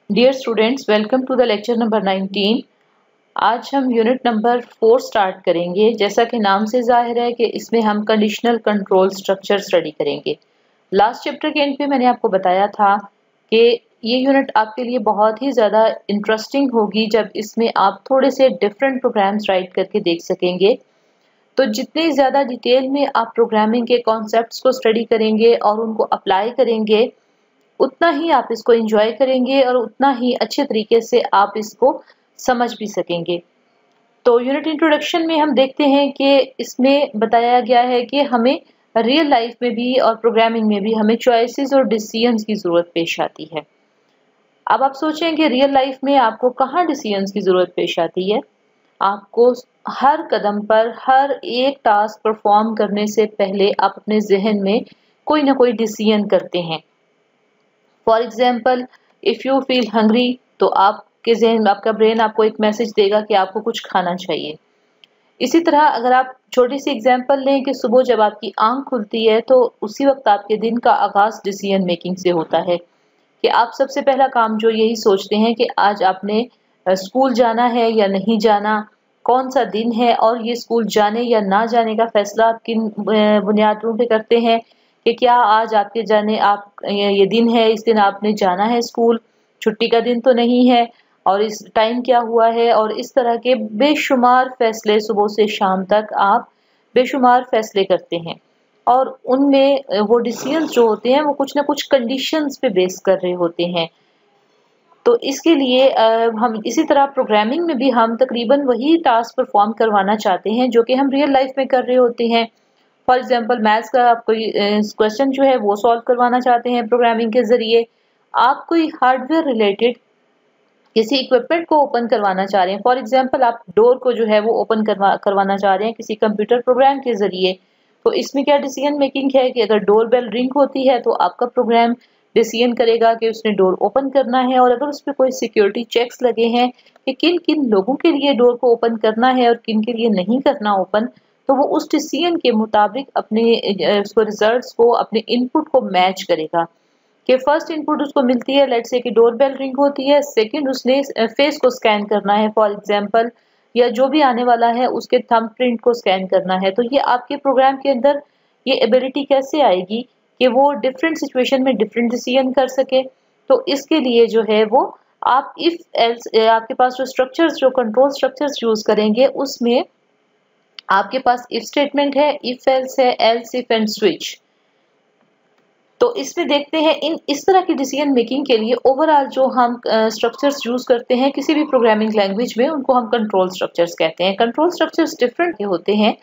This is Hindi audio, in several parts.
Dear students, welcome to the lecture number 19। आज हम यूनिट नंबर 4 स्टार्ट करेंगे। जैसा कि नाम से जाहिर है कि इसमें हम कंडीशनल कंट्रोल स्ट्रक्चर स्टडी करेंगे। लास्ट चैप्टर के एंड पे मैंने आपको बताया था कि ये यूनिट आपके लिए बहुत ही ज़्यादा इंटरेस्टिंग होगी जब इसमें आप थोड़े से डिफरेंट प्रोग्राम्स राइट करके देख सकेंगे। तो जितनी ज़्यादा डिटेल में आप प्रोग्रामिंग के कॉन्सेप्ट्स को स्टडी करेंगे और उनको अप्लाई करेंगे, उतना ही आप इसको एंजॉय करेंगे और उतना ही अच्छे तरीके से आप इसको समझ भी सकेंगे। तो यूनिट इंट्रोडक्शन में हम देखते हैं कि इसमें बताया गया है कि हमें रियल लाइफ में भी और प्रोग्रामिंग में भी हमें चॉइसेस और डिसीजंस की ज़रूरत पेश आती है। अब आप सोचें कि रियल लाइफ में आपको कहाँ डिसीजंस की ज़रूरत पेश आती है। आपको हर कदम पर हर एक टास्क परफॉर्म करने से पहले आप अपने जहन में कोई ना कोई डिसीजन करते हैं। For example, if you feel hungry तो आपके जहन आपका ब्रेन आपको एक मैसेज देगा कि आपको कुछ खाना चाहिए। इसी तरह अगर आप छोटी सी एग्जाम्पल लें कि सुबह जब आपकी आंख खुलती है तो उसी वक्त आपके दिन का आगाज डिसीजन मेकिंग से होता है कि आप सबसे पहला काम जो यही सोचते हैं कि आज आपने स्कूल जाना है या नहीं जाना, कौन सा दिन है, और ये स्कूल जाने या ना जाने का फैसला आप किन बुनियादों पे करते हैं कि क्या आज आपके जाने आप ये दिन है, इस दिन आपने जाना है स्कूल, छुट्टी का दिन तो नहीं है, और इस टाइम क्या हुआ है। और इस तरह के बेशुमार फैसले सुबह से शाम तक आप बेशुमार फैसले करते हैं और उनमें वो डिसीजंस जो होते हैं वो कुछ ना कुछ कंडीशंस पे बेस कर रहे होते हैं। तो इसके लिए हम इसी तरह प्रोग्रामिंग में भी हम तकरीबन वही टास्क परफॉर्म करवाना चाहते हैं जो कि हम रियल लाइफ में कर रहे होते हैं। फॉर एग्जांपल, मैथ्स का आप कोई क्वेश्चन जो है वो सॉल्व करवाना चाहते हैं प्रोग्रामिंग के ज़रिए। आप कोई हार्डवेयर रिलेटेड किसी इक्विपमेंट को ओपन करवाना चाह रहे हैं। फॉर एग्जांपल, आप डोर को जो है वो ओपन करवाना चाह रहे हैं किसी कंप्यूटर प्रोग्राम के ज़रिए। तो इसमें क्या डिसीजन मेकिंग है कि अगर डोर बेल रिंग होती है तो आपका प्रोग्राम डिसीजन करेगा कि उसने डोर ओपन करना है, और अगर उस पर कोई सिक्योरिटी चेक्स लगे हैं कि किन किन लोगों के लिए डोर को ओपन करना है और किन के लिए नहीं करना ओपन, तो वो उस डिसीजन के मुताबिक अपने उसको रिजल्ट्स को अपने इनपुट को मैच करेगा कि फर्स्ट इनपुट उसको मिलती है, लेट्स से कि डोर बेल रिंग होती है, सेकंड उसने फेस को स्कैन करना है फॉर एग्जांपल, या जो भी आने वाला है उसके थंब प्रिंट को स्कैन करना है। तो ये आपके प्रोग्राम के अंदर ये एबिलिटी कैसे आएगी कि वो डिफरेंट सिचुएशन में डिफरेंट डिसीजन कर सके। तो इसके लिए जो है वो आप इफ एल्स आपके पास जो स्ट्रक्चर्स जो कंट्रोल स्ट्रक्चर्स यूज करेंगे उसमें आपके पास इफ स्टेटमेंट है, इफ एल्स है, एल्स इफ एंड स्विच। तो इसमें देखते हैं इन इस तरह की डिसीजन मेकिंग के लिए ओवरऑल जो हम स्ट्रक्चर्स यूज करते हैं किसी भी प्रोग्रामिंग लैंग्वेज में, उनको हम कंट्रोल स्ट्रक्चर्स कहते हैं। कंट्रोल स्ट्रक्चर्स डिफरेंट के होते हैं।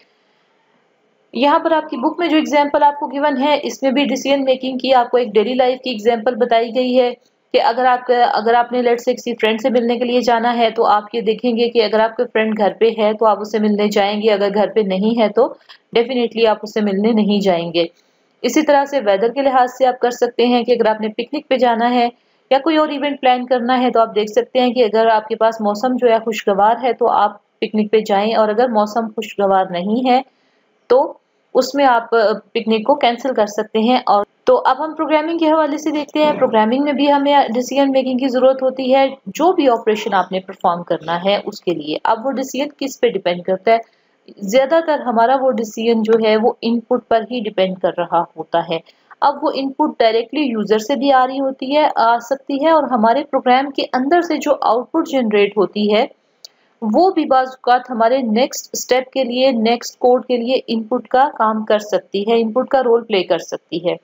यहाँ पर आपकी बुक में जो एग्जांपल आपको गिवन है इसमें भी डिसीजन मेकिंग की आपको एक डेली लाइफ की एग्जांपल बताई गई है कि अगर आपने लेट्स से किसी फ्रेंड से मिलने के लिए जाना है तो आप ये देखेंगे कि अगर आपके फ्रेंड घर पे है तो आप उससे मिलने जाएंगे, अगर घर पे नहीं है तो डेफिनेटली आप उससे मिलने नहीं जाएंगे। इसी तरह से वेदर के लिहाज से आप कर सकते हैं कि अगर आपने पिकनिक पे जाना है या कोई और इवेंट प्लान करना है तो आप देख सकते हैं कि अगर आपके पास मौसम जो है खुशगवार है तो आप पिकनिक पे जाएं, और अगर मौसम खुशगवार नहीं है तो उसमें आप पिकनिक को कैंसिल कर सकते हैं। और तो अब हम प्रोग्रामिंग के हवाले से देखते हैं। प्रोग्रामिंग में भी हमें डिसीजन मेकिंग की ज़रूरत होती है। जो भी ऑपरेशन आपने परफॉर्म करना है उसके लिए अब वो डिसीजन किस पे डिपेंड करता है, ज़्यादातर हमारा वो डिसीजन जो है वो इनपुट पर ही डिपेंड कर रहा होता है। अब वो इनपुट डायरेक्टली यूज़र से भी आ रही होती है, आ सकती है, और हमारे प्रोग्राम के अंदर से जो आउटपुट जनरेट होती है वो भी बाज़ हमारे नेक्स्ट स्टेप के लिए, नेक्स्ट कोड के लिए इनपुट का काम कर सकती है, इनपुट का रोल प्ले कर सकती है।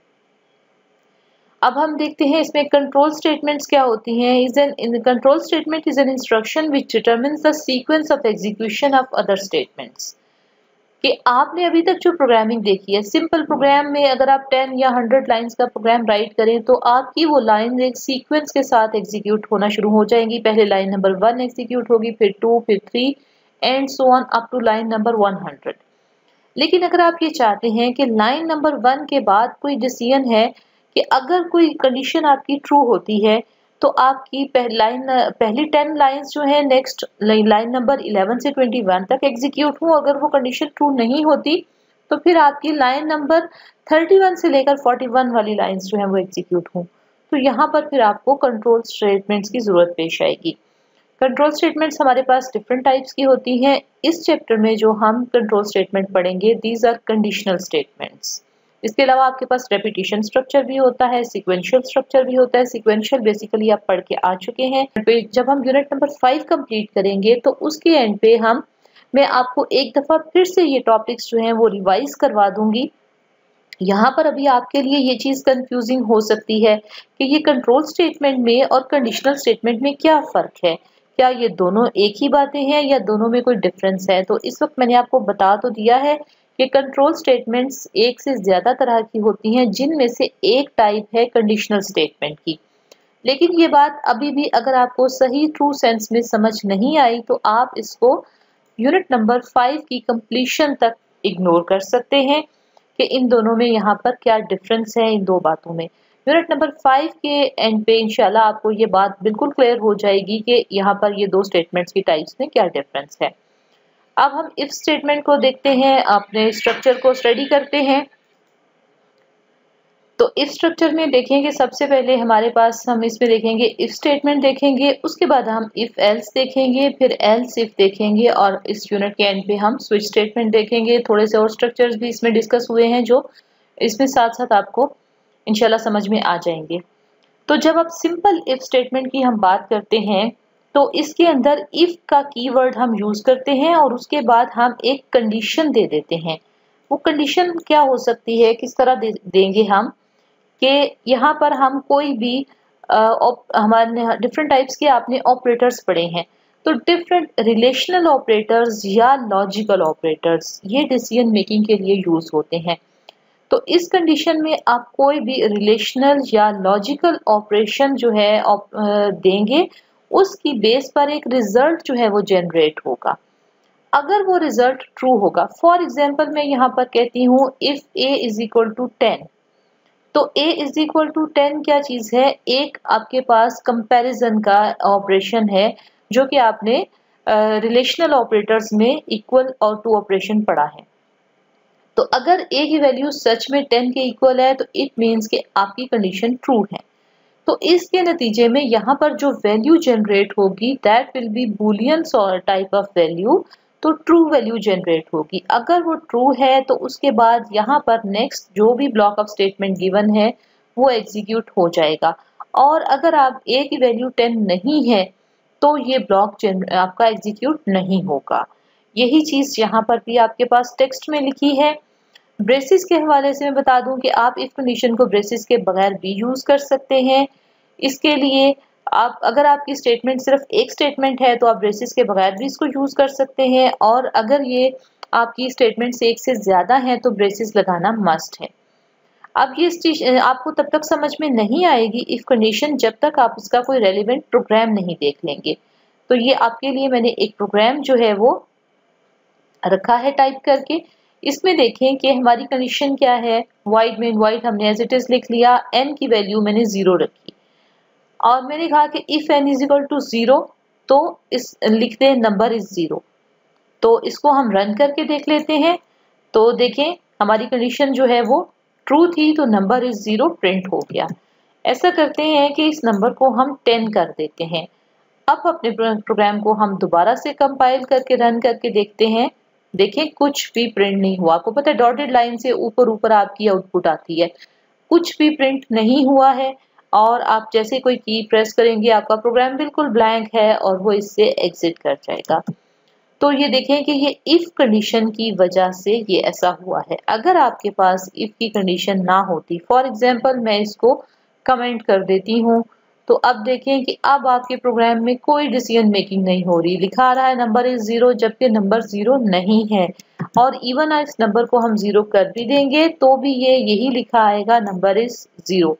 अब हम देखते हैं इसमें कंट्रोल स्टेटमेंट्स क्या होती हैं। Control statement is an instruction which determines the sequence of execution of other statements. कि आपने अभी तक जो प्रोग्रामिंग देखी है, सिंपल प्रोग्राम में अगर आप 10 या 100 लाइंस का प्रोग्राम राइट करें तो आपकी वो लाइन एक सीक्वेंस के साथ एग्जीक्यूट होना शुरू हो जाएंगी। पहले लाइन नंबर 1 एग्जीक्यूट होगी, फिर 2, फिर 3 and so on up to line number 100। लेकिन अगर आप ये चाहते हैं कि लाइन नंबर 1 के बाद कोई डिसीजन है कि अगर कोई कंडीशन आपकी ट्रू होती है तो आपकी पहली 10 लाइंस जो है नेक्स्ट लाइन नंबर 11 से 21 तक एग्जीक्यूट हो। अगर वो कंडीशन ट्रू नहीं होती तो फिर आपकी लाइन नंबर 31 से लेकर 41 वाली लाइंस जो है वो एग्जीक्यूट हो। तो यहाँ पर फिर आपको कंट्रोल स्टेटमेंट्स की जरूरत पेश आएगी। कंट्रोल स्टेटमेंट्स हमारे पास डिफरेंट टाइप्स की होती हैं। इस चैप्टर में जो हम कंट्रोल स्टेटमेंट पढ़ेंगे दीज आर कंडीशनल स्टेटमेंट्स। इसके अलावा आपके पास रेपिटेशन स्ट्रक्चर भी होता है, सीक्वेंशियल स्ट्रक्चर भी होता है। सीक्वेंशियल बेसिकली आप पढ़ के आ चुके हैं। जब हम यूनिट नंबर 5 कंप्लीट करेंगे तो उसके एंड पे मैं आपको एक दफा फिर से ये टॉपिक्स जो हैं वो रिवाइज करवा दूंगी। यहाँ पर अभी आपके लिए ये चीज कंफ्यूजिंग हो सकती है कि ये कंट्रोल स्टेटमेंट में और कंडीशनल स्टेटमेंट में क्या फर्क है, क्या ये दोनों एक ही बातें हैं या दोनों में कोई डिफरेंस है। तो इस वक्त मैंने आपको बता तो दिया है कि कंट्रोल स्टेटमेंट्स एक से ज्यादा तरह की होती हैं, जिनमें से एक टाइप है कंडीशनल स्टेटमेंट की। लेकिन ये बात अभी भी अगर आपको सही ट्रू सेंस में समझ नहीं आई तो आप इसको यूनिट नंबर 5 की कंप्लीशन तक इग्नोर कर सकते हैं कि इन दोनों में यहाँ पर क्या डिफरेंस है इन दो बातों में। यूनिट नंबर 5 के एंड पे इंशाल्लाह आपको ये बात बिल्कुल क्लियर हो जाएगी कि यहाँ पर ये दो स्टेटमेंट्स की टाइप्स में क्या डिफरेंस है। अब हम इफ स्टेटमेंट को देखते हैं, अपने स्ट्रक्चर को स्टडी करते हैं। तो इफ स्ट्रक्चर में देखेंगे सबसे पहले हमारे पास हम इसमें देखेंगे इफ स्टेटमेंट देखेंगे, उसके बाद हम इफ एल्स देखेंगे, फिर एल्स इफ देखेंगे और इस यूनिट के एंड पे हम स्विच स्टेटमेंट देखेंगे। थोड़े से और स्ट्रक्चर्स भी इसमें डिस्कस हुए हैं जो इसमें साथ साथ आपको इंशाल्लाह समझ में आ जाएंगे। तो जब आप सिंपल इफ स्टेटमेंट की हम बात करते हैं तो इसके अंदर इफ का कीवर्ड हम यूज करते हैं और उसके बाद हम एक कंडीशन दे देते हैं। वो कंडीशन क्या हो सकती है, किस तरह देंगे हम कि यहाँ पर हम कोई भी हमारे डिफरेंट टाइप्स के आपने ऑपरेटर्स पढ़े हैं, तो डिफरेंट रिलेशनल ऑपरेटर्स या लॉजिकल ऑपरेटर्स ये डिसीजन मेकिंग के लिए यूज होते हैं। तो इस कंडीशन में आप कोई भी रिलेशनल या लॉजिकल ऑपरेशन जो है देंगे, उसकी बेस पर एक रिजल्ट जो है वो जनरेट होगा। अगर वो रिजल्ट ट्रू होगा, फॉर एग्जाम्पल मैं यहाँ पर कहती हूँ if a is equal to 10, तो a इज इक्वल टू 10 क्या चीज है, एक आपके पास कंपैरिजन का ऑपरेशन है जो कि आपने रिलेशनल ऑपरेटर्स में इक्वल और टू ऑपरेशन पढ़ा है। तो अगर a की वैल्यू सच में 10 के इक्वल है तो इट मीन्स कि आपकी कंडीशन ट्रू है। तो इसके नतीजे में यहाँ पर जो वैल्यू जनरेट होगी that will be Boolean type of value, तो ट्रू वैल्यू जनरेट होगी। अगर वो ट्रू है तो उसके बाद यहाँ पर नेक्स्ट जो भी ब्लॉक ऑफ स्टेटमेंट गिवन है वो एग्जीक्यूट हो जाएगा। और अगर आप a की वैल्यू 10 नहीं है तो ये ब्लॉक आपका एग्जीक्यूट नहीं होगा। यही चीज यहाँ पर भी आपके पास टेक्स्ट में लिखी है। ब्रेसिस के हवाले से मैं बता दूं कि आप इफ कंडीशन को ब्रेसिस के बगैर भी यूज कर सकते हैं। इसके लिए आप अगर आपकी स्टेटमेंट सिर्फ एक स्टेटमेंट है तो आप ब्रेसिस के बगैर भी इसको यूज कर सकते हैं, और अगर ये आपकी स्टेटमेंट एक से ज्यादा है तो ब्रेसिस लगाना मस्ट है। अब ये आपको तब तक समझ में नहीं आएगी इफ कंडीशन जब तक आप इसका कोई रेलिवेंट प्रोग्राम नहीं देख लेंगे। तो ये आपके लिए मैंने एक प्रोग्राम जो है वो रखा है टाइप करके। इसमें देखें कि हमारी कंडीशन क्या है। वाइड में वाइड हमने एज इट इज लिख लिया, n की वैल्यू मैंने 0 रखी और मैंने कहा कि if n is equal to 0 तो इस लिखते हैं नंबर इज 0। तो इसको हम रन करके देख लेते हैं। तो देखें हमारी कंडीशन जो है वो ट्रू थी, तो नंबर इज 0 प्रिंट हो गया। ऐसा करते हैं कि इस नंबर को हम 10 कर देते हैं। अब अपने प्रोग्राम को हम दोबारा से कंपाइल करके रन करके देखते हैं। देखें कुछ भी प्रिंट नहीं हुआ। आपको पता है डॉटेड लाइन से ऊपर ऊपर आपकी आउटपुट आती है, कुछ भी प्रिंट नहीं हुआ है। और आप जैसे कोई की प्रेस करेंगे आपका प्रोग्राम बिल्कुल ब्लैंक है और वो इससे एग्जिट कर जाएगा। तो ये देखें कि ये इफ कंडीशन की वजह से ये ऐसा हुआ है। अगर आपके पास इफ की कंडीशन ना होती, फॉर एग्जांपल मैं इसको कमेंट कर देती हूँ, तो अब देखें कि अब आपके प्रोग्राम में कोई डिसीजन मेकिंग नहीं हो रही। लिखा आ रहा है नंबर इज 0 जबकि नंबर 0 नहीं है, और इवन इस नंबर को हम 0 कर भी देंगे तो भी ये यही लिखा आएगा नंबर इज 0,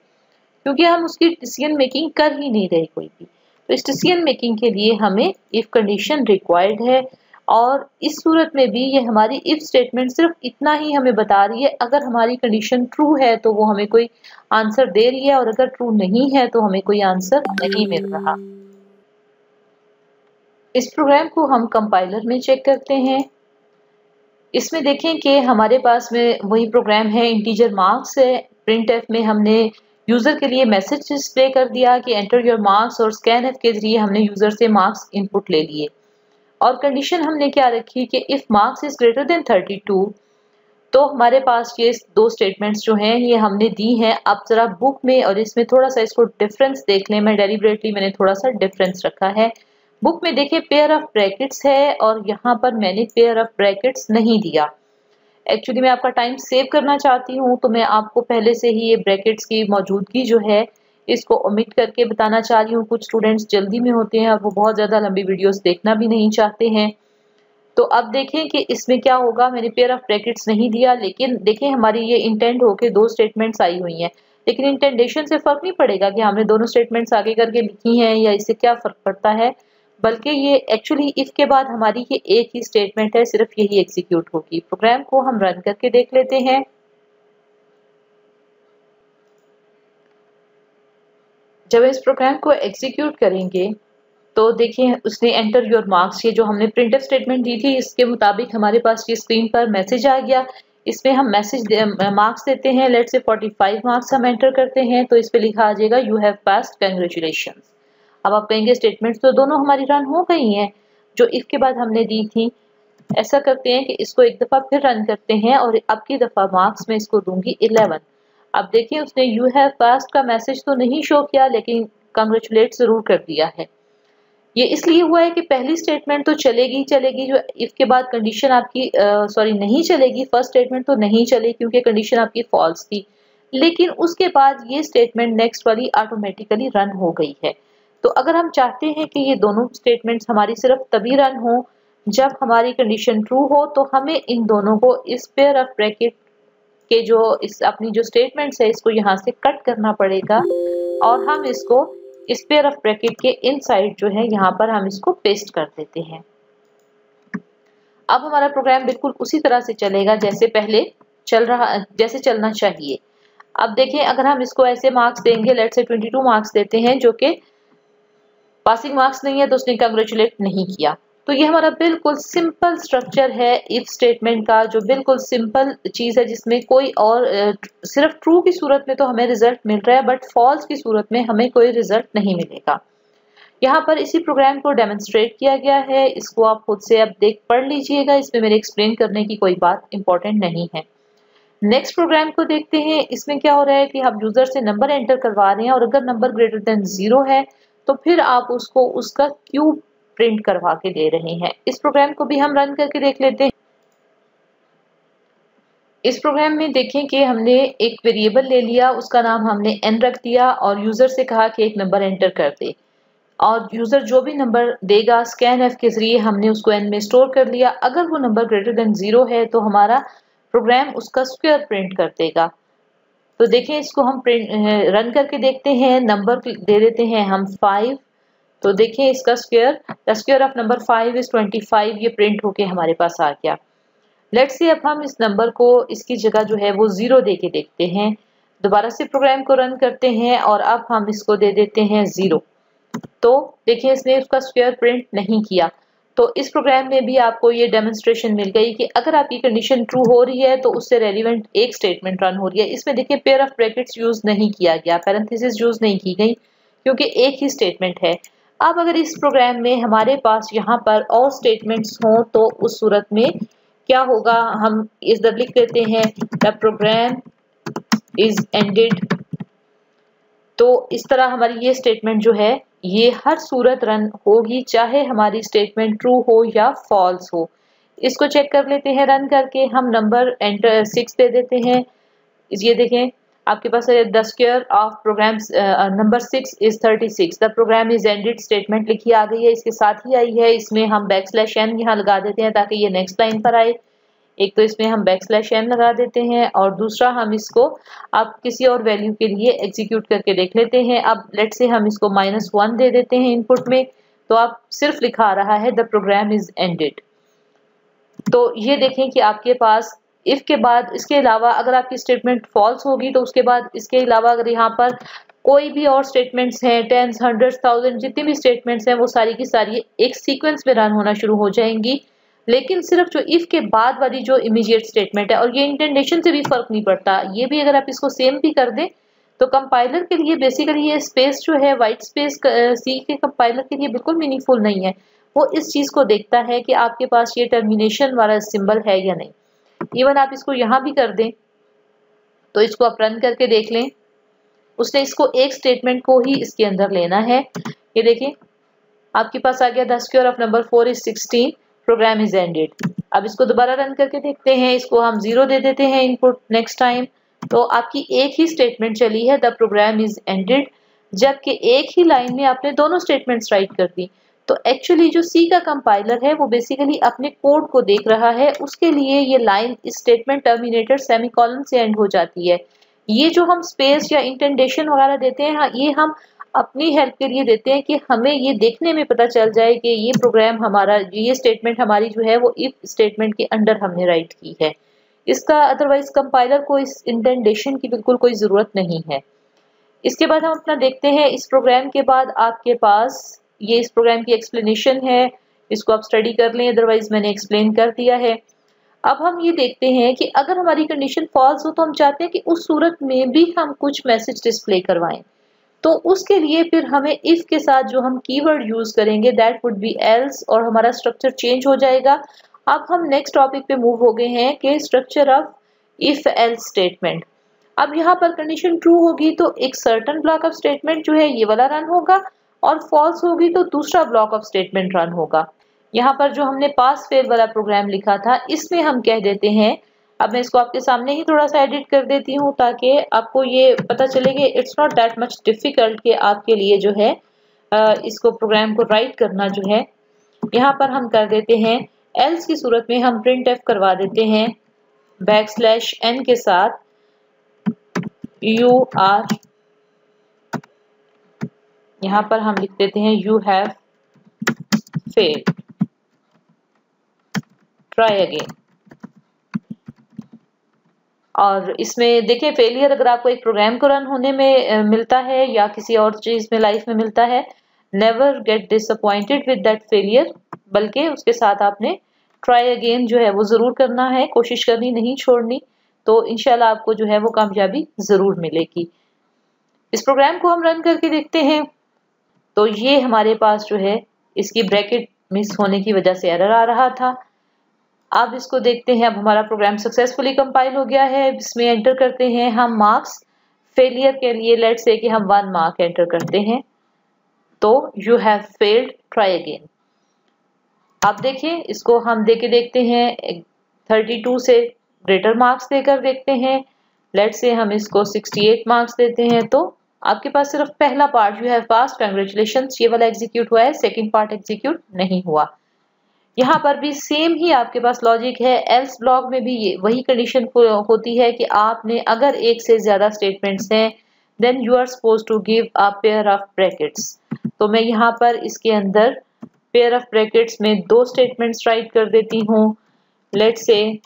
क्योंकि हम उसकी डिसीजन मेकिंग कर ही नहीं रहे कोई भी। तो इस डिसीजन मेकिंग के लिए हमें इफ कंडीशन रिक्वायर्ड है, और इस सूरत में भी ये हमारी इफ स्टेटमेंट सिर्फ इतना ही हमें बता रही है। अगर हमारी कंडीशन ट्रू है तो वो हमें कोई आंसर दे रही है, और अगर ट्रू नहीं है तो हमें कोई आंसर नहीं मिल रहा। इस प्रोग्राम को हम कंपाइलर में चेक करते हैं। इसमें देखें कि हमारे पास में वही प्रोग्राम है, इंटीजर मार्क्स है। प्रिंट एफ में हमने यूजर के लिए मैसेज डिस्प्ले कर दिया कि एंटर योर मार्क्स, और स्कैन एफ के जरिए हमने यूजर से मार्क्स इनपुट ले लिए। और कंडीशन हमने क्या रखी कि if marks is greater than 32, तो हमारे पास ये दो स्टेटमेंट्स जो हैं ये हमने दी हैं। अब जरा बुक में और इसमें थोड़ा सा इसको डिफरेंस देख लें। मैं डेलिबरेटली मैंने थोड़ा सा डिफरेंस रखा है। बुक में देखिए पेयर ऑफ ब्रैकेट्स है और यहाँ पर मैंने पेयर ऑफ ब्रैकेट्स नहीं दिया। एक्चुअली मैं आपका टाइम सेव करना चाहती हूँ, तो मैं आपको पहले से ही ये ब्रैकेट्स की मौजूदगी जो है इसको ओमिट करके बताना चाह रही हूँ। कुछ स्टूडेंट्स जल्दी में होते हैं और वो बहुत ज़्यादा लंबी वीडियोस देखना भी नहीं चाहते हैं। तो अब देखें कि इसमें क्या होगा। मैंने पेयर ऑफ ब्रैकेट्स नहीं दिया, लेकिन देखें हमारी ये इंटेंड होके दो स्टेटमेंट्स आई हुई हैं। लेकिन इंटेंडेशन से फर्क नहीं पड़ेगा कि हमने दोनों स्टेटमेंट्स आगे करके लिखी हैं या इससे क्या फर्क पड़ता है, बल्कि ये एक्चुअली इफ के बाद हमारी ये एक ही स्टेटमेंट है, सिर्फ यही एग्जीक्यूट होगी। प्रोग्राम को हम रन करके देख लेते हैं। जब इस प्रोग्राम को एग्जीक्यूट करेंगे तो देखिए उसने एंटर योर मार्क्स, ये जो हमने प्रिंटफ स्टेटमेंट दी थी इसके मुताबिक हमारे पास ये स्क्रीन पर मैसेज आ गया। इसमें हम मार्क्स देते हैं। लेट्स से 45 मार्क्स हम एंटर करते हैं, तो इस पे लिखा आ जाएगा यू हैव पास्ड, कंग्रेचुलेशंस। अब आप कहेंगे स्टेटमेंट्स तो दोनों हमारी रन हो गई हैं जो इफ के बाद हमने दी थी। ऐसा करते हैं कि इसको एक दफा फिर रन करते हैं और अब की दफा मार्क्स में इसको दूंगी 11। अब देखिए उसने यू हैव पास्ड का मैसेज तो नहीं शो किया, लेकिन कंग्रेचुलेट जरूर कर दिया है। ये इसलिए हुआ है कि पहली स्टेटमेंट तो चलेगी जो इफ के बाद कंडीशन आपकी नहीं चलेगी। फर्स्ट स्टेटमेंट तो नहीं चली क्योंकि कंडीशन आपकी फॉल्स थी, लेकिन उसके बाद ये स्टेटमेंट नेक्स्ट वाली ऑटोमेटिकली रन हो गई है। तो अगर हम चाहते हैं कि ये दोनों स्टेटमेंट्स हमारी सिर्फ तभी रन हो जब हमारी कंडीशन ट्रू हो, तो हमें इन दोनों को इस पेयर ऑफ ब्रैकेट के जो इस अपनी जो स्टेटमेंट्स है इसको यहाँ से कट करना पड़ेगा और हम इसको इस पेयर ऑफ ब्रैकेट के इनसाइड जो है यहाँ पर हम इसको पेस्ट कर देते हैं। अब हमारा प्रोग्राम बिल्कुल उसी तरह से चलेगा जैसे पहले जैसे चलना चाहिए। अब देखें अगर हम इसको ऐसे मार्क्स देंगे, लेट्स से 22 मार्क्स देते हैं जो कि पासिंग मार्क्स नहीं है, तो उसने कंग्रेचुलेट नहीं किया। तो ये हमारा बिल्कुल सिंपल स्ट्रक्चर है इफ स्टेटमेंट का, जो बिल्कुल सिंपल चीज है जिसमें कोई और सिर्फ ट्रू की सूरत में तो हमें रिजल्ट मिल रहा है, बट फॉल्स की सूरत में हमें कोई रिजल्ट नहीं मिलेगा। यहाँ पर इसी प्रोग्राम को डेमोन्स्ट्रेट किया गया है, इसको आप खुद से अब पढ़ लीजिएगा। इसमें मेरे एक्सप्लेन करने की कोई बात इंपॉर्टेंट नहीं है। नेक्स्ट प्रोग्राम को देखते हैं। इसमें क्या हो रहा है कि हम यूजर से नंबर एंटर करवा रहे हैं और अगर नंबर ग्रेटर देन 0 है तो फिर आप उसको उसका क्यूब प्रिंट करवा के दे रहे हैं। इस प्रोग्राम को भी हम रन करके देख लेते हैं। इस प्रोग्राम में देखें कि हमने एक वेरिएबल ले लिया, उसका नाम हमने n रख दिया और यूजर से कहा कि एक नंबर एंटर कर दे, और यूजर जो भी नंबर देगा स्कैन एफ के जरिए हमने उसको n में स्टोर कर लिया। अगर वो नंबर ग्रेटर देन 0 है तो हमारा प्रोग्राम उसका स्क्वायर प्रिंट कर देगा। तो देखें इसको हम रन करके देखते हैं। नंबर दे देते हैं हम 5, तो देखें इसका square, the square of number 5 is 25, ये प्रिंट होके हमारे पास आ गया। लेट्स से अब हम इस नंबर को इसकी जगह जो है वो 0 दे के देखते हैं। दोबारा से प्रोग्राम को रन करते हैं और अब हम इसको दे देते हैं 0। तो देखिए इसने उसका स्क्वायर प्रिंट नहीं किया। तो इस प्रोग्राम में भी आपको ये डेमोन्स्ट्रेशन मिल गई कि अगर आपकी कंडीशन ट्रू हो रही है तो उससे रेलिवेंट एक स्टेटमेंट रन हो रही है। इसमें देखिए पेयर ऑफ ब्रैकेट्स यूज नहीं किया गया, पैरेंथेसिस यूज नहीं की गई क्योंकि एक ही स्टेटमेंट है। अब अगर इस प्रोग्राम में हमारे पास यहाँ पर और स्टेटमेंट्स हों तो उस सूरत में क्या होगा, हम इधर लिख देते हैं द प्रोग्राम इज एंडेड। तो इस तरह हमारी ये स्टेटमेंट जो है ये हर सूरत रन होगी, चाहे हमारी स्टेटमेंट ट्रू हो या फॉल्स हो। इसको चेक कर लेते हैं रन करके। हम नंबर एंटर 6 दे देते हैं। ये देखें आपके पास the square of program number 6 is 36, the program is ended statement लिखी आ गई है, इसके साथ ही आई है। इसमें हम बैकस्लैश n यहाँ लगा देते हैं ताकि ये नेक्स्ट लाइन पर आए। एक तो इसमें हम बैकस्लैश n लगा देते हैं और दूसरा हम इसको अब किसी और वैल्यू के लिए एग्जीक्यूट करके देख लेते हैं। अब लेट से हम इसको -1 दे देते हैं इनपुट में, तो आप सिर्फ लिखा आ रहा है द प्रोग्राम इज एंडेड। तो ये देखें कि आपके पास इफ के बाद इसके अलावा अगर आपकी स्टेटमेंट फॉल्स होगी तो उसके बाद इसके अलावा अगर यहाँ पर कोई भी और स्टेटमेंट्स हैं, 10, 100, 1000 जितनी भी स्टेटमेंट्स हैं वो सारी की सारी एक सीक्वेंस में रन होना शुरू हो जाएंगी। लेकिन सिर्फ जो इफ के बाद वाली जो इमीडिएट स्टेटमेंट है, और ये इंटेंडेशन से भी फर्क नहीं पड़ता, ये भी अगर आप इसको सेम भी कर दें तो कंपाइलर के लिए बेसिकली ये स्पेस जो है वाइट स्पेस सी के कंपाइलर के लिए बिल्कुल मीनिंगफुल नहीं है। वो इस चीज को देखता है कि आपके पास ये टर्मिनेशन वाला सिंबल है या नहीं। इवन आप इसको यहाँ भी कर दें तो इसको आप रन करके देख लें, उसने इसको एक स्टेटमेंट को ही इसके अंदर लेना है। ये देखिए आपके पास आ गया the square of number 4 is 16, program is ended. अब इसको दोबारा रन करके देखते हैं, इसको हम 0 दे देते हैं इनपुट नेक्स्ट टाइम। तो आपकी एक ही स्टेटमेंट चली है द प्रोग्राम इज एंडेड, जबकि एक ही लाइन में आपने दोनों स्टेटमेंट्स राइट कर दी। तो एक्चुअली जो सी का कंपाइलर है वो बेसिकली अपने कोड को देख रहा है, उसके लिए ये लाइन स्टेटमेंट टर्मिनेटर सेमीकोलन से एंड हो जाती है। ये जो हम स्पेस या इंटेंडेशन वगैरह देते हैं ये हम अपनी हेल्प के लिए देते हैं कि हमें ये देखने में पता चल जाए कि ये प्रोग्राम हमारा, ये स्टेटमेंट हमारी जो है वो इफ स्टेटमेंट के अंडर हमने राइट की है। इसका अदरवाइज कंपाइलर को इस इंटेंडेशन की बिल्कुल कोई ज़रूरत नहीं है। इसके बाद हम अपना देखते हैं इस प्रोग्राम के बाद आपके पास ये इस प्रोग्राम की एक्सप्लेनेशन है, इसको आप स्टडी कर लें, अदरवाइज मैंने एक्सप्लेन कर दिया है। अब हम ये देखते हैं कि अगर हमारी कंडीशन फॉल्स हो तो हम चाहते हैं कि उस सूरत में भी हम कुछ मैसेज डिस्प्ले करवाएं। तो उसके लिए फिर हमें इफ के साथ जो हम कीवर्ड यूज करेंगे दैट वुड बी एल्स, और हमारा स्ट्रक्चर चेंज हो जाएगा। अब हम नेक्स्ट टॉपिक पे मूव हो गए हैं कि structure of if else statement. अब यहाँ पर कंडीशन ट्रू होगी तो एक सर्टेन ब्लॉक ऑफ स्टेटमेंट जो है ये वाला रन होगा, और फॉल्स होगी तो दूसरा ब्लॉक ऑफ स्टेटमेंट रन होगा। यहाँ पर जो हमने पास फेल वाला प्रोग्राम लिखा था इसमें हम कह देते हैं, अब मैं इसको आपके सामने ही थोड़ा सा एडिट कर देती हूँ ताकि आपको ये पता चले कि it's not that much difficult कि आपके लिए जो है इसको प्रोग्राम को राइट करना जो है। यहाँ पर हम कर देते हैं एल्स की सूरत में हम प्रिंट एफ करवा देते हैं \n के साथ यू आर, यहाँ पर हम लिख देते हैं you have failed, try again. और इसमें देखिए फेलियर अगर आपको एक प्रोग्राम को रन होने में मिलता है या किसी और चीज में लाइफ में मिलता है, never get disappointed with that failure, बल्कि उसके साथ आपने ट्राई अगेन जो है वो जरूर करना है, कोशिश करनी नहीं छोड़नी, तो इंशाल्लाह आपको जो है वो कामयाबी जरूर मिलेगी। इस प्रोग्राम को हम रन करके देखते हैं तो ये हमारे पास जो है इसकी ब्रैकेट मिस होने की वजह से एरर आ रहा था। अब इसको देखते हैं, अब हमारा प्रोग्राम सक्सेसफुली कंपाइल हो गया है। इसमें एंटर करते हैं हम मार्क्स, फेलियर के लिए लेट्स से कि हम 1 मार्क एंटर करते हैं, तो you have failed, try again. अब देखिए इसको हम देके देखते हैं 32 से ग्रेटर मार्क्स देकर देखते हैं, लेट्स से हम इसको 68 मार्क्स देते हैं, तो आपके पास सिर्फ पहला part you have passed congratulations ये वाला एग्जीक्यूट हुआ है, सेकंड पार्ट एग्जीक्यूट नहीं हुआ। यहाँ पर भी सेम ही आपके पास लॉजिक है, एल्स ब्लॉक में भी ये वही कंडीशन होती है कि आपने अगर एक से ज्यादा स्टेटमेंट्स हैं then you are suppose to give a pair of brackets. तो मैं यहाँ पर इसके अंदर पेयर ऑफ ब्रैकेट्स में 2 स्टेटमेंट्स राइट कर देती हूँ, लेट्स से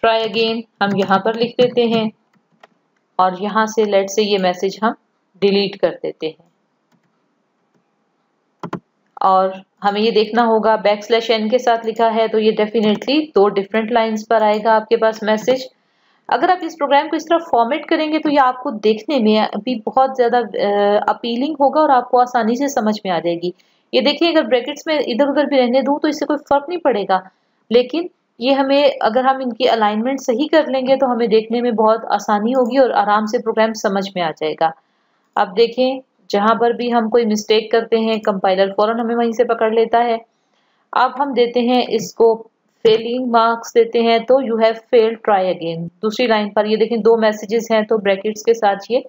ट्राई अगेन हम यहाँ पर लिख देते हैं, और यहाँ से लेट्स से ये मैसेज हम डिलीट कर देते हैं। और हमें ये देखना होगा \n के साथ लिखा है तो ये डेफिनेटली 2 डिफरेंट लाइंस पर आएगा आपके पास मैसेज। अगर आप इस प्रोग्राम को इस तरह फॉर्मेट करेंगे तो ये आपको देखने में भी बहुत ज़्यादा अपीलिंग होगा और आपको आसानी से समझ में आ जाएगी। ये देखिए अगर ब्रैकेट्स में इधर उधर भी रहने दूँ तो इससे कोई फर्क नहीं पड़ेगा, लेकिन ये हमें अगर हम इनकी अलाइनमेंट सही कर लेंगे तो हमें देखने में बहुत आसानी होगी और आराम से प्रोग्राम समझ में आ जाएगा। अब देखें जहां पर भी हम कोई मिस्टेक करते हैं कंपाइलर फौरन हमें वहीं से पकड़ लेता है। अब हम देते हैं इसको फेलिंग मार्क्स देते हैं, तो you have failed, try again. दूसरी लाइन पर ये देखें 2 मैसेजेस हैं तो ब्रैकेट्स के साथ ये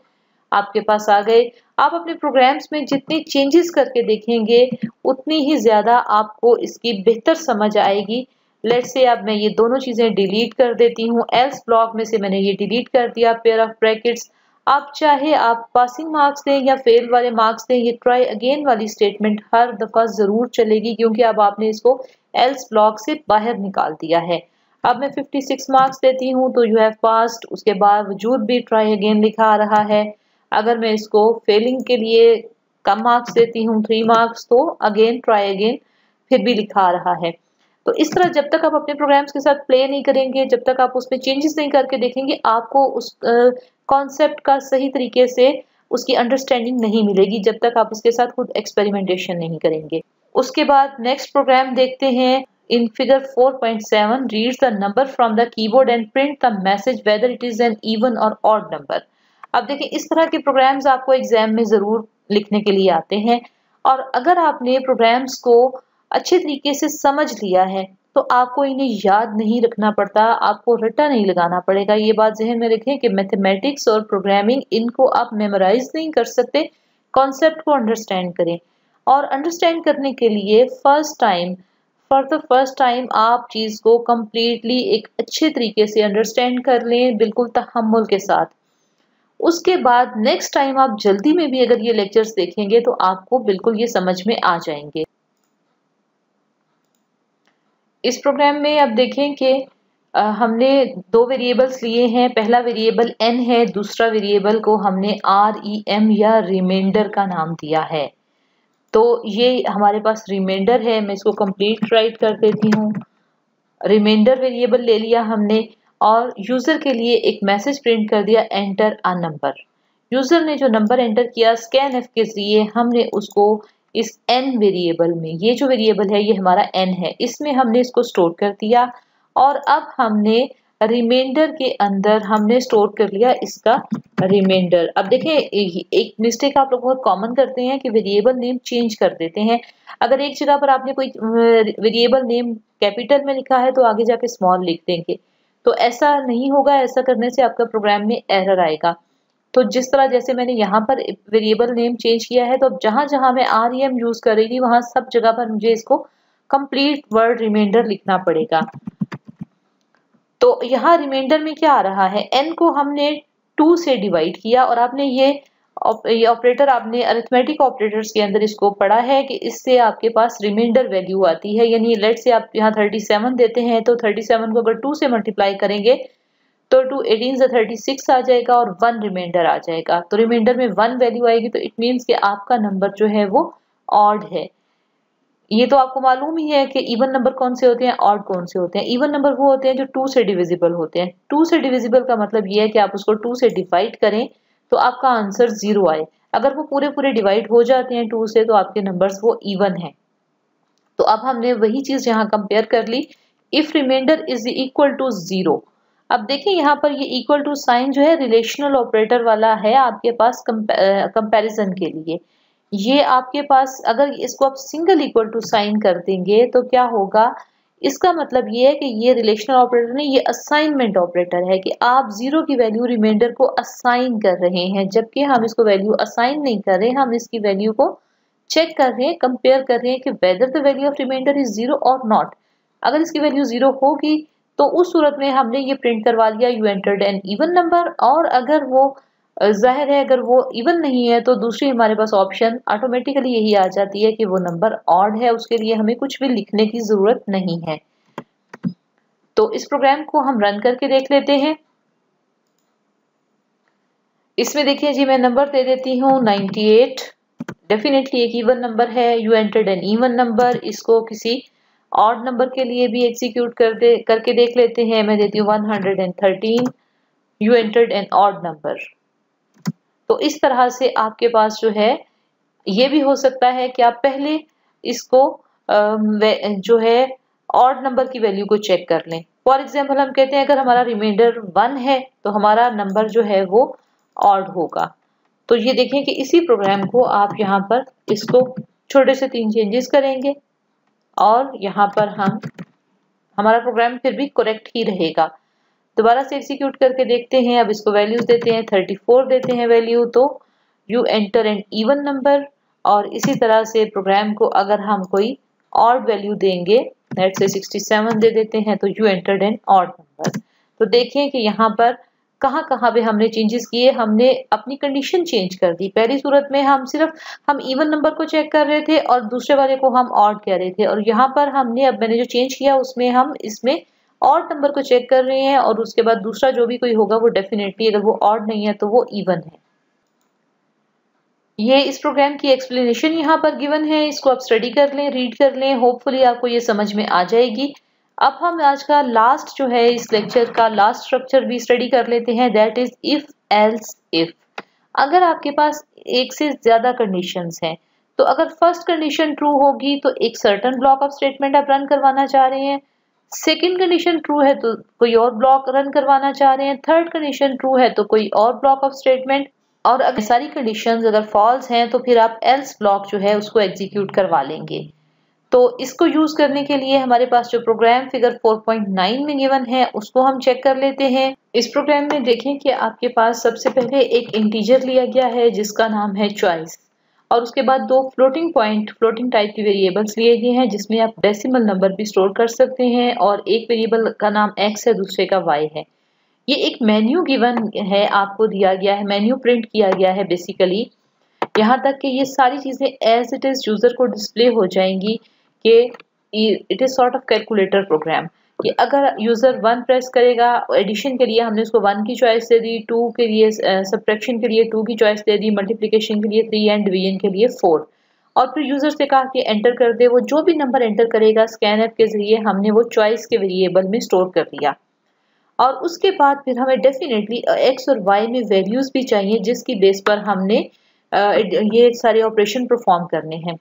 आपके पास आ गए। आप अपने प्रोग्राम्स में जितनी चेंजेस करके देखेंगे उतनी ही ज्यादा आपको इसकी बेहतर समझ आएगी। लेट्स से अब मैं ये दोनों चीजें डिलीट कर देती हूँ, एल्स ब्लॉक में से मैंने ये डिलीट कर दिया पेयर ऑफ ब्रैकेट्स। आप चाहे आप पासिंग मार्क्स दें या फेल वाले मार्क्स दें, ये ट्राई अगेन वाली स्टेटमेंट हर दफा जरूर चलेगी क्योंकि अब आपने इसको एल्स ब्लॉक से बाहर निकाल दिया है। अब मैं 56 मार्क्स देती हूँ तो यू हैव पास्ड, उसके बावजूद भी ट्राई अगेन लिखा आ रहा है। अगर मैं इसको फेलिंग के लिए कम मार्क्स देती हूँ 3 मार्क्स, तो अगेन ट्राई अगेन फिर भी लिखा आ रहा है। तो इस तरह जब तक आप अपने प्रोग्राम्स के साथ प्ले नहीं करेंगे, जब तक आप उसमें चेंजेस नहीं करके देखेंगे, आपको उस कॉन्सेप्ट का सही तरीके से उसकी अंडरस्टैंडिंग नहीं मिलेगी जब तक आप उसके साथ खुद एक्सपेरिमेंटेशन नहीं करेंगे। उसके बाद नेक्स्ट प्रोग्राम देखते हैं। In figure 4.7 reads the number from the keyboard and print the message whether it is an even और ऑड नंबर। अब देखिए, इस तरह के प्रोग्राम्स आपको एग्जाम में जरूर लिखने के लिए आते हैं, और अगर आपने प्रोग्राम्स को अच्छे तरीके से समझ लिया है तो आपको इन्हें याद नहीं रखना पड़ता, आपको रट्टा नहीं लगाना पड़ेगा। ये बात जहन में रखें कि मैथमेटिक्स और प्रोग्रामिंग, इनको आप मेमोराइज नहीं कर सकते, कॉन्सेप्ट को अंडरस्टैंड करें। और अंडरस्टैंड करने के लिए फॉर द फर्स्ट टाइम आप चीज को कंप्लीटली एक अच्छे तरीके से अंडरस्टैंड कर लें, बिल्कुल तहम्मुल के साथ। उसके बाद नेक्स्ट टाइम आप जल्दी में भी अगर ये लेक्चर्स देखेंगे तो आपको बिल्कुल ये समझ में आ जाएंगे। इस प्रोग्राम में अब देखें कि हमने दो वेरिएबल्स लिए हैं। पहला वेरिएबल n है, दूसरा वेरिएबल को हमने rem या रिमाइंडर का नाम दिया है। तो ये हमारे पास रिमाइंडर है, मैं इसको कंप्लीट राइट कर देती हूँ। रिमाइंडर वेरिएबल ले लिया हमने और यूजर के लिए एक मैसेज प्रिंट कर दिया, एंटर अ नंबर। यूजर ने जो नंबर एंटर किया स्कैनएफ के जरिए, हमने उसको इस n वेरिएबल में, ये जो वेरिएबल है ये हमारा n है, इसमें हमने इसको स्टोर कर दिया। और अब हमने रिमाइंडर के अंदर हमने स्टोर कर लिया इसका रिमाइंडर। अब देखें, एक मिस्टेक आप लोग बहुत कॉमन करते हैं कि वेरिएबल नेम चेंज कर देते हैं। अगर एक जगह पर आपने कोई वेरिएबल नेम कैपिटल में लिखा है तो आगे जाके स्मॉल लिख देंगे, तो ऐसा नहीं होगा। ऐसा करने से आपका प्रोग्राम में एरर आएगा। तो जिस तरह जैसे मैंने यहाँ पर वेरिएबल नेम चेंज किया है, तो अब जहां जहां मैं rem यूज कर रही थी वहां सब जगह पर मुझे इसको कंप्लीट वर्ड रिमाइंडर लिखना पड़ेगा। तो यहाँ रिमाइंडर में क्या आ रहा है, n को हमने 2 से डिवाइड किया, और आपने ये ऑपरेटर आपने अरिथमेटिक ऑपरेटर्स के अंदर इसको पढ़ा है कि इससे आपके पास रिमाइंडर वैल्यू आती है। यानी लेट से आप यहाँ 37 देते हैं तो 37 को अगर 2 से मल्टीप्लाई करेंगे तो 2 18 से 36 आ जाएगा और 1 रिमाइंडर आ जाएगा। तो रिमाइंडर में 1 वैल्यू आएगी, तो इट मीन्स कि आपका नंबर जो है वो ऑड है। ये तो आपको मालूम ही है कि इवन नंबर कौन से होते हैं, ऑड कौन से होते हैं। इवन नंबर वो होते हैं जो 2 से डिविजिबल होते हैं। 2 से डिविजिबल का मतलब ये है कि आप उसको 2 से डिवाइड करें तो आपका आंसर 0 आए। अगर वो पूरे पूरे डिवाइड हो जाते हैं 2 से तो आपके नंबर्स वो इवन है। तो अब हमने वही चीज यहाँ कंपेयर कर ली, if remainder is equal to 0। अब देखिए यहाँ पर ये इक्वल टू साइन जो है रिलेशनल ऑपरेटर वाला है आपके पास कंपैरिजन के लिए। ये आपके पास अगर इसको आप सिंगल इक्वल टू साइन कर देंगे तो क्या होगा, इसका मतलब ये है कि ये रिलेशनल ऑपरेटर नहीं, ये असाइनमेंट ऑपरेटर है कि आप 0 की वैल्यू रिमाइंडर को असाइन कर रहे हैं, जबकि हम इसको वैल्यू असाइन नहीं कर रहे, हम इसकी वैल्यू को चेक कर रहे हैं, कंपेयर कर रहे हैं कि whether the value of reminder is 0 और नॉट। अगर इसकी वैल्यू 0 होगी तो उस सूरत में हमने ये प्रिंट करवा लिया you entered an even number, और अगर वो जाहिर है अगर वो इवन नहीं है तो दूसरी हमारे पास ऑप्शन ऑटोमेटिकली यही आ जाती है कि वो नंबर ऑड है, उसके लिए हमें कुछ भी लिखने की जरूरत नहीं है। तो इस प्रोग्राम को हम रन करके देख लेते हैं। इसमें देखिए जी, मैं नंबर दे देती हूँ 98। डेफिनेटली एक इवन नंबर है, you entered an even number. इसको किसी ऑड नंबर के लिए भी एग्जीक्यूट करके देख लेते हैं। मैं देती हूँ 113, you entered an odd number. तो इस तरह से आपके पास जो है ये भी हो सकता है कि आप पहले इसको जो है ऑड नंबर की वैल्यू को चेक कर लें। फॉर एग्जाम्पल हम कहते हैं अगर हमारा रिमाइंडर 1 है तो हमारा नंबर जो है वो ऑड होगा। तो ये देखें कि इसी प्रोग्राम को आप यहाँ पर इसको छोटे से 3 चेंजेस करेंगे और यहाँ पर हमारा प्रोग्राम फिर भी करेक्ट ही रहेगा। दोबारा से एग्जीक्यूट करके देखते हैं। अब इसको वैल्यूज देते हैं, 34 देते हैं वैल्यू, तो you enter an even number. और इसी तरह से प्रोग्राम को अगर हम कोई ऑड वैल्यू देंगे, लेट्स से 67 दे देते हैं, तो you entered an odd number. तो देखें कि यहाँ पर कहाँ कहाँ पे हमने चेंजेस किए, हमने अपनी कंडीशन चेंज कर दी। पहली सूरत में हम इवन नंबर को चेक कर रहे थे और दूसरे वाले को हम ऑड कह रहे थे, और यहाँ पर मैंने जो चेंज किया उसमें हम इसमें ऑड नंबर को चेक कर रहे हैं, और उसके बाद दूसरा जो भी कोई होगा वो डेफिनेटली अगर वो ऑड नहीं है तो वो इवन है। ये इस प्रोग्राम की एक्सप्लेनेशन यहाँ पर गिवन है, इसको आप स्टडी कर लें, रीड कर लें, होपफुली आपको ये समझ में आ जाएगी। अब हम आज का लास्ट जो है इस लेक्चर का लास्ट स्ट्रक्चर भी स्टडी कर लेते हैं, that is if else if. अगर आपके पास एक से ज्यादा कंडीशंस हैं, तो अगर फर्स्ट कंडीशन ट्रू होगी तो एक सर्टेन ब्लॉक ऑफ स्टेटमेंट आप रन करवाना चाह रहे हैं, सेकंड कंडीशन ट्रू है तो कोई और ब्लॉक रन करवाना चाह रहे हैं, थर्ड कंडीशन ट्रू है तो कोई और ब्लॉक ऑफ स्टेटमेंट, और अगर सारी कंडीशंस अगर फॉल्स हैं तो फिर आप एल्स ब्लॉक जो है उसको एग्जीक्यूट करवा लेंगे। तो इसको यूज करने के लिए हमारे पास जो प्रोग्राम फिगर 4.9 में गिवन है उसको हम चेक कर लेते हैं। इस प्रोग्राम में देखें कि आपके पास सबसे पहले एक इंटीजर लिया गया है जिसका नाम है चॉइस, और उसके बाद दो फ्लोटिंग टाइप के वेरिएबल्स लिए गए हैं जिसमें आप डेसिमल नंबर भी स्टोर कर सकते हैं, और एक वेरिएबल का नाम x है, दूसरे का y है। ये एक मेन्यू गिवन है, आपको दिया गया है, मेन्यू प्रिंट किया गया है बेसिकली, यहाँ तक कि ये सारी चीजें एज इट इज यूजर को डिस्प्ले हो जाएंगी कि it is sort of calculator program, कि अगर यूजर 1 प्रेस करेगा, एडिशन के लिए हमने उसको 1 की चॉइस दे दी, 2 के लिए सब्ट्रैक्शन के लिए 2 की चॉइस दे दी, मल्टीप्लिकेशन के लिए 3 एंड डिवीजन के लिए 4, और फिर यूजर से कहा कि एंटर कर दे, वो जो भी नंबर एंटर करेगा स्कैनर के जरिए हमने वो चॉइस के वेरिएबल में स्टोर कर दिया। और उसके बाद फिर हमें डेफिनेटली x और y में वैल्यूज भी चाहिए जिसकी बेस पर हमने ये सारे ऑपरेशन परफॉर्म करने हैं।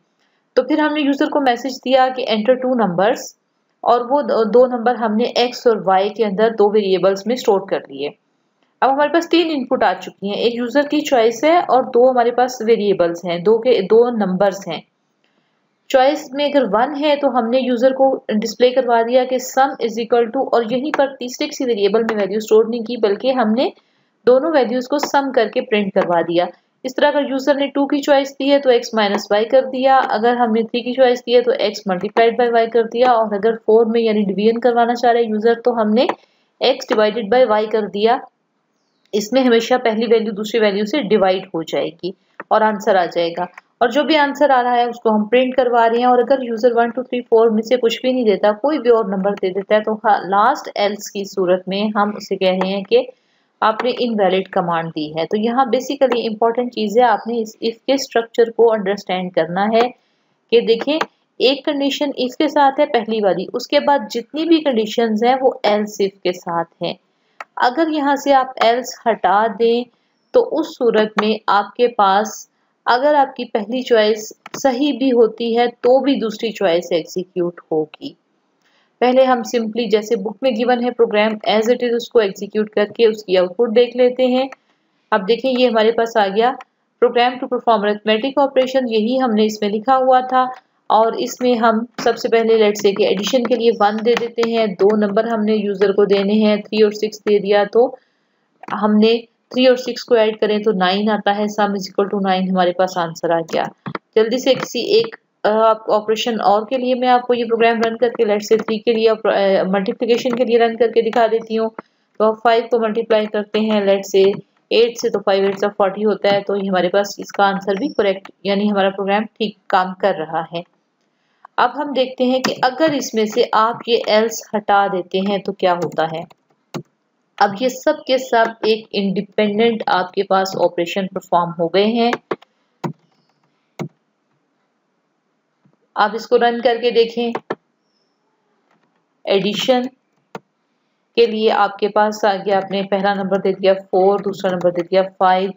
तो फिर हमने यूजर को मैसेज दिया कि एंटर 2 नंबर्स, और वो दो नंबर हमने x और y के अंदर दो वेरिएबल्स में स्टोर कर लिए। अब हमारे पास 3 इनपुट आ चुकी हैं, एक यूजर की चॉइस है और दो हमारे पास वेरिएबल्स हैं, दो नंबर्स हैं। चॉइस में अगर 1 है तो हमने यूजर को डिस्प्ले करवा दिया कि सम इज इक्वल टू, और यहीं पर तीसरे किसी वेरिएबल में वैल्यू स्टोर नहीं की बल्कि हमने दोनों वैल्यूज को सम करके प्रिंट करवा दिया। इस तरह अगर यूजर ने 2 की चॉइस दी है तो x माइनस वाई कर दिया, अगर हमने 3 की चॉइस दी है तो x मल्टीप्लाइड बाई वाई कर दिया, और अगर 4 में यानी डिवीजन करवाना चाह रहे यूजर तो हमने x डिवाइडेड बाई वाई कर दिया। इसमें हमेशा पहली वैल्यू दूसरी वैल्यू से डिवाइड हो जाएगी और आंसर आ जाएगा, और जो भी आंसर आ रहा है उसको हम प्रिंट करवा रहे हैं। और अगर यूजर 1 2 3 4 में से कुछ भी नहीं देता, कोई भी और नंबर दे देता है, तो लास्ट एल्स की सूरत में हम उसे कह रहे हैं कि आपने इनवैलिड कमांड दी है। तो यहाँ बेसिकली इंपॉर्टेंट चीज है, आपने इस इफ के स्ट्रक्चर को अंडरस्टैंड करना है कि देखें एक कंडीशन इफ के साथ है पहली वाली, उसके बाद जितनी भी कंडीशंस हैं वो एल्स इफ के साथ हैं। अगर यहाँ से आप एल्स हटा दें तो उस सूरत में आपके पास अगर आपकी पहली चॉइस सही भी होती है तो भी दूसरी चॉइस एग्जीक्यूट होगी। पहले हम सिंपली जैसे बुक में गिवन है प्रोग्राम एज इट इज उसको एग्जीक्यूट करके उसकी आउटपुट देख लेते हैं। अब देखें ये हमारे पास आ गया, program to perform arithmetic operation, यही हमने इसमें लिखा हुआ था। और इसमें हम सबसे पहले लेट्स से कि एडिशन के लिए 1 दे देते हैं, दो नंबर हमने यूजर को देने हैं, 3 और 6 दे दिया तो हमने 3 और 6 को ऐड करें तो 9 आता है, सम इज इक्वल टू 9 हमारे पास आंसर आ गया। जल्दी से किसी एक ऑपरेशन और के लिए मैं आपको ये प्रोग्राम रन करके लेट्स से 3 के लिए मल्टीप्लिकेशन के लिए रन करके दिखा देती हूँ। तो आप 5 को मल्टीप्लाई करते हैं लेट्स से 8 से, तो 5 8 40 होता है, तो हमारे पास इसका आंसर भी करेक्ट, यानी हमारा प्रोग्राम ठीक काम कर रहा है। अब हम देखते हैं कि अगर इसमें से आप ये एल्स हटा देते हैं तो क्या होता है। अब ये सब के सब एक इंडिपेंडेंट आपके पास ऑपरेशन परफॉर्म हो गए हैं। आप इसको रन करके देखें, एडिशन के लिए आपके पास आ गया, आपने पहला नंबर दे दिया 4, दूसरा नंबर दे दिया 5,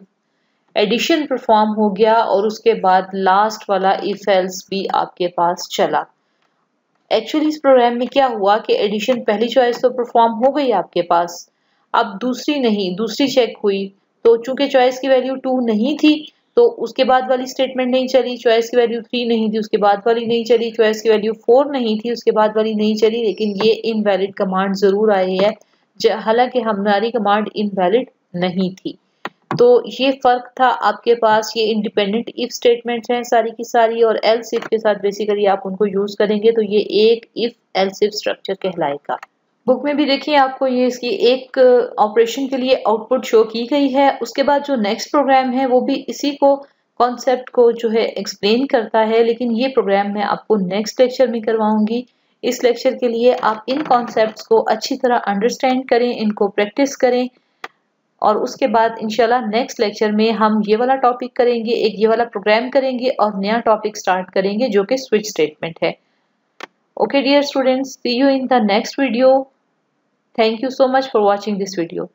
एडिशन परफॉर्म हो गया, और उसके बाद लास्ट वाला इफ एल्स भी आपके पास चला। एक्चुअली इस प्रोग्राम में क्या हुआ कि एडिशन पहली चॉइस तो परफॉर्म हो गई आपके पास, अब दूसरी नहीं, दूसरी चेक हुई, तो चूंकि चॉइस की वैल्यू 2 नहीं थी तो उसके बाद वाली स्टेटमेंट नहीं चली, चॉइस की वैल्यू 3 नहीं थी उसके बाद वाली नहीं चली, चॉइस की वैल्यू 4 नहीं थी उसके बाद वाली नहीं चली, लेकिन ये इनवैलिड कमांड जरूर आई है, हालांकि हमारी कमांड इनवैलिड नहीं थी। तो ये फर्क था आपके पास, ये इंडिपेंडेंट इफ स्टेटमेंट्स हैं सारी की सारी, और एल्स इफ के साथ बेसिकली आप उनको यूज करेंगे तो ये एक इफ एल्स इफ स्ट्रक्चर कहलाएगा। बुक में भी देखिए आपको ये इसकी एक ऑपरेशन के लिए आउटपुट शो की गई है। उसके बाद जो नेक्स्ट प्रोग्राम है वो भी इसी को कॉन्सेप्ट को जो है एक्सप्लेन करता है, लेकिन ये प्रोग्राम मैं आपको नेक्स्ट लेक्चर में करवाऊंगी। इस लेक्चर के लिए आप इन कॉन्सेप्ट्स को अच्छी तरह अंडरस्टैंड करें, इनको प्रैक्टिस करें, और उसके बाद इंशाल्लाह नेक्स्ट लेक्चर में हम ये वाला टॉपिक करेंगे, एक ये वाला प्रोग्राम करेंगे और नया टॉपिक स्टार्ट करेंगे जो कि स्विच स्टेटमेंट है। Okay dear students, see you in the next video. Thank you so much for watching this video.